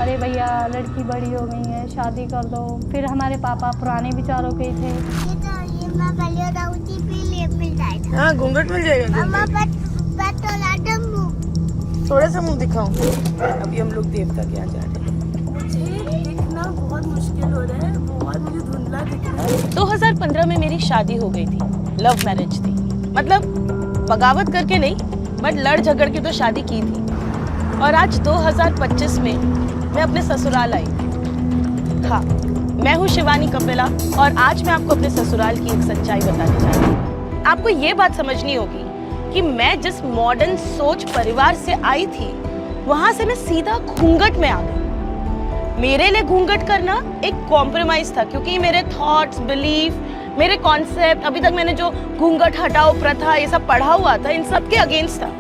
अरे भैया लड़की बड़ी हो गई है, शादी कर दो। फिर हमारे पापा पुराने विचारों के थे। हाँ घूंघट मिल जाएगा। थोड़ा सा मुंह दिखाऊं। अभी हम लोग देवता के यहाँ जा रहे हैं। मुझे दिखना बहुत मुश्किल हो रहा है, बहुत मुझे धुंधला दिख रहा है। 2015 में मेरी शादी हो गई थी, लव मैरिज थी। मतलब बगावत करके नहीं, बट लड़ झगड़ के तो शादी की थी। और आज 2025 में मैं अपने ससुराल आई। हाँ, मैं हूँ शिवानी कपिला और आज मैं आपको अपने ससुराल की एक सच्चाई बताने जा रही हूँ। आपको ये बात समझनी होगी कि मैं जिस मॉडर्न सोच परिवार से आई थी, वहां से मैं सीधा घूंघट में आ गई। मेरे लिए घूंघट करना एक कॉम्प्रोमाइज था, क्योंकि मेरे थॉट्स, बिलीफ, मेरे कॉन्सेप्ट, अभी तक मैंने जो घूंघट हटाओ प्रथा ये सब पढ़ा हुआ था, इन सब के अगेंस्ट था।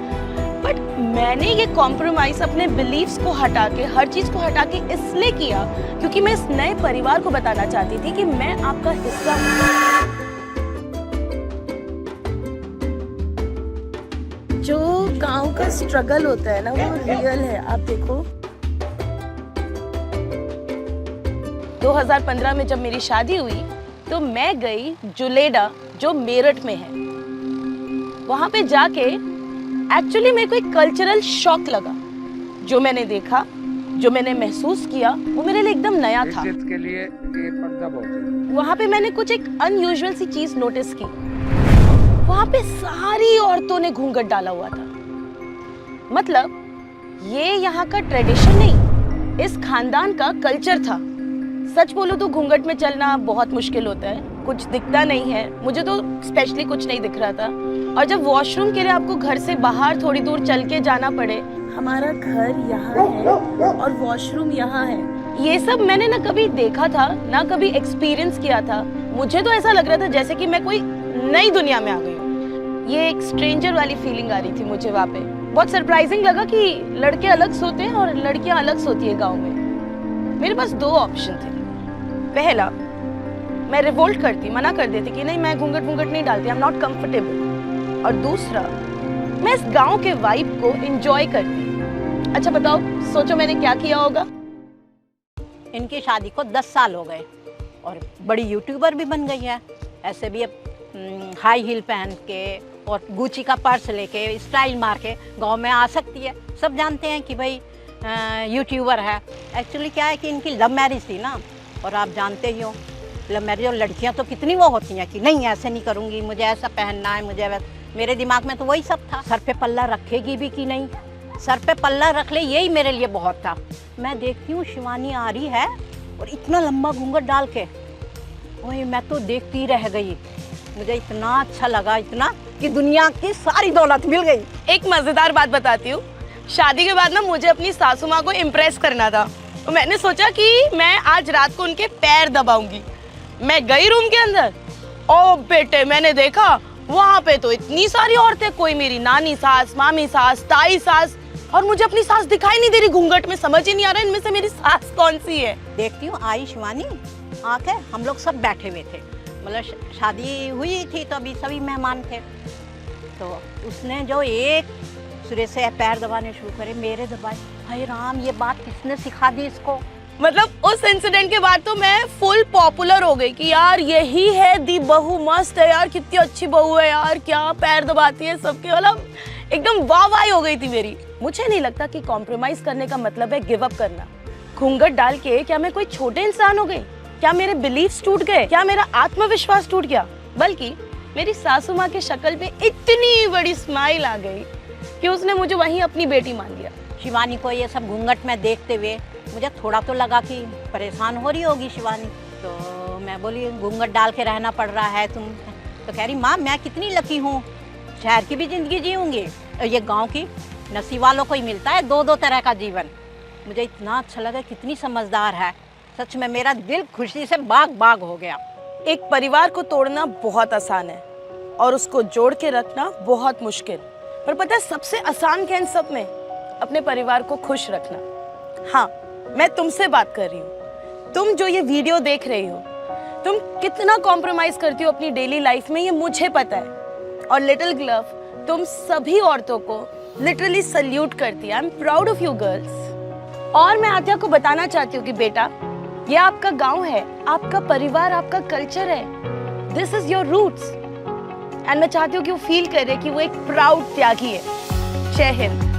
बट मैंने ये कॉम्प्रोमाइज अपने बिलीफ्स को हटा के, हर चीज को हटा के इसलिए किया क्योंकि मैं इस नए परिवार को बताना चाहती थी कि मैं आपका हिस्सा हूं। जो गांव का स्ट्रगल होता है ना, वो रियल है। आप देखो 2015 में जब मेरी शादी हुई तो मैं गई जुलेडा, जो मेरठ में है। वहां पे जाके एक्चुअली मेरे को एक कल्चरल शॉक लगा। जो मैंने देखा, जो मैंने महसूस किया, वो मेरे लिए एकदम नया था। के लिए ये पर्दा बहुत है। वहां पे मैंने कुछ एक अनयूजुअल सी चीज नोटिस की। वहां पे सारी औरतों ने घूंघट डाला हुआ था। मतलब ये यहाँ का ट्रेडिशन नहीं, इस खानदान का कल्चर था। सच बोलूं तो घूंघट में चलना बहुत मुश्किल होता है, कुछ दिखता नहीं है। मुझे तो स्पेशली कुछ नहीं दिख रहा था। और जब वॉशरूम के लिए आपको घर से बाहर थोड़ी दूर चल के जाना पड़े, हमारा घर यहाँ है और वॉशरूम यहाँ है, ये सब मैंने ना कभी देखा था ना कभी एक्सपीरियंस किया था। मुझे तो ऐसा लग रहा था जैसे कि मैं कोई नई दुनिया में आ गई हूँ। ये एक स्ट्रेंजर वाली फीलिंग आ रही थी मुझे वहाँ पे। बहुत सरप्राइजिंग लगा कि लड़के अलग सोते हैं और लड़कियां अलग सोती है गाँव में। मेरे पास दो ऑप्शन थे। पहला, मैं रिवोल्ट करती, मना कर देती कि नहीं मैं घूंघट नहीं डालती, आई एम नॉट कंफर्टेबल। और दूसरा, मैं इस गांव के वाइब को एंजॉय करती। अच्छा बताओ, सोचो मैंने क्या किया होगा। इनकी शादी को 10 साल हो गए और बड़ी यूट्यूबर भी बन गई है। ऐसे भी अब हाई हील पहन के और गुची का पर्स लेके स्टाइल मार के गाँव में आ सकती है। सब जानते हैं कि भाई यूट्यूबर है। एक्चुअली क्या है कि इनकी लव मैरिज थी ना, और आप जानते ही हो लव मैरिज और लड़कियां तो कितनी वो होती हैं कि नहीं ऐसे नहीं करूँगी, मुझे ऐसा पहनना है, मुझे मेरे दिमाग में तो वही सब था। सर पे पल्ला रखेगी भी कि नहीं, सर पे पल्ला रख ले, यही मेरे लिए बहुत था। मैं देखती हूँ शिवानी आ रही है और इतना लंबा घूंघट डाल के, वही मैं तो देखती रह गई। मुझे इतना अच्छा लगा, इतना कि दुनिया की सारी दौलत मिल गई। एक मजेदार बात बताती हूँ। शादी के बाद ना मुझे अपनी सासू माँ को इम्प्रेस करना था, तो मैंने सोचा कि मैं आज रात को उनके पैर दबाऊंगी। मैं गई रूम के अंदर, ओ बेटे मैंने देखा वहां पे तो इतनी सारी औरतें, कोई मेरी नानी सास, मामी सास, ताई सास, और मुझे अपनी सास दिखाई नहीं दे रही घूंघट में। समझ ही नहीं आ रहा इनमें से मेरी सास कौन सी है। देखती हूँ आई शिवानी आके, हम लोग सब बैठे हुए थे, मतलब शादी हुई थी तो अभी सभी मेहमान थे। तो उसने जो एक सिरे से पैर दबाने शुरू करे, मेरे दबाए। हाय राम, ये बात किसने सिखा दी इसको। मतलब उस इंसिडेंट के बाद तो मैं फुल पॉपुलर हो गई कि यार यही है दी बहू, मस्त है यार, कितनी अच्छी बहू है यार, क्या पैर दबाती है सबके। मतलब एकदम वाह हो गई थी मेरी। मुझे नहीं लगता कि कॉम्प्रोमाइज करने का मतलब है गिव अप करना। घूंघट डाल के क्या मैं कोई छोटे इंसान हो गई? क्या मेरे बिलीफ्स टूट गए? क्या मेरा आत्मविश्वास टूट गया? बल्कि मेरी सासू माँ के शक्ल पे इतनी बड़ी स्माइल आ गई कि उसने मुझे वहीं अपनी बेटी मान लिया। शिवानी को ये सब घूंघट में देखते हुए मुझे थोड़ा तो लगा कि परेशान हो रही होगी शिवानी। तो मैं बोली घूंघट डाल के रहना पड़ रहा है तुम। तो कह रही माँ मैं कितनी लकी हूँ, शहर की भी ज़िंदगी जीऊँगी और ये गांव की नसीब वालों को ही मिलता है दो तरह का जीवन। मुझे इतना अच्छा लगा, कितनी समझदार है। सच में मेरा दिल खुशी से बाग हो गया। एक परिवार को तोड़ना बहुत आसान है और उसको जोड़ के रखना बहुत मुश्किल। पर पता है सबसे आसान क्या इन सब में? अपने परिवार को खुश रखना। हाँ, मैं तुमसे बात कर रही हूँ। तुम जो ये वीडियो देख रही हो, तुम कितना कॉम्प्रोमाइज करती हो अपनी डेली लाइफ में, ये मुझे पता है। और लिटिल ग्लव तुम सभी औरतों को लिटरली सल्यूट करती है। I am proud of you girls. और मैं आद्या को बताना चाहती हूँ कि बेटा, ये आपका गांव है, आपका परिवार, आपका कल्चर है। This is your roots. And मैं चाहती हूँ कि वो फील करे कि वो एक प्राउड त्यागी है। जय हिंद।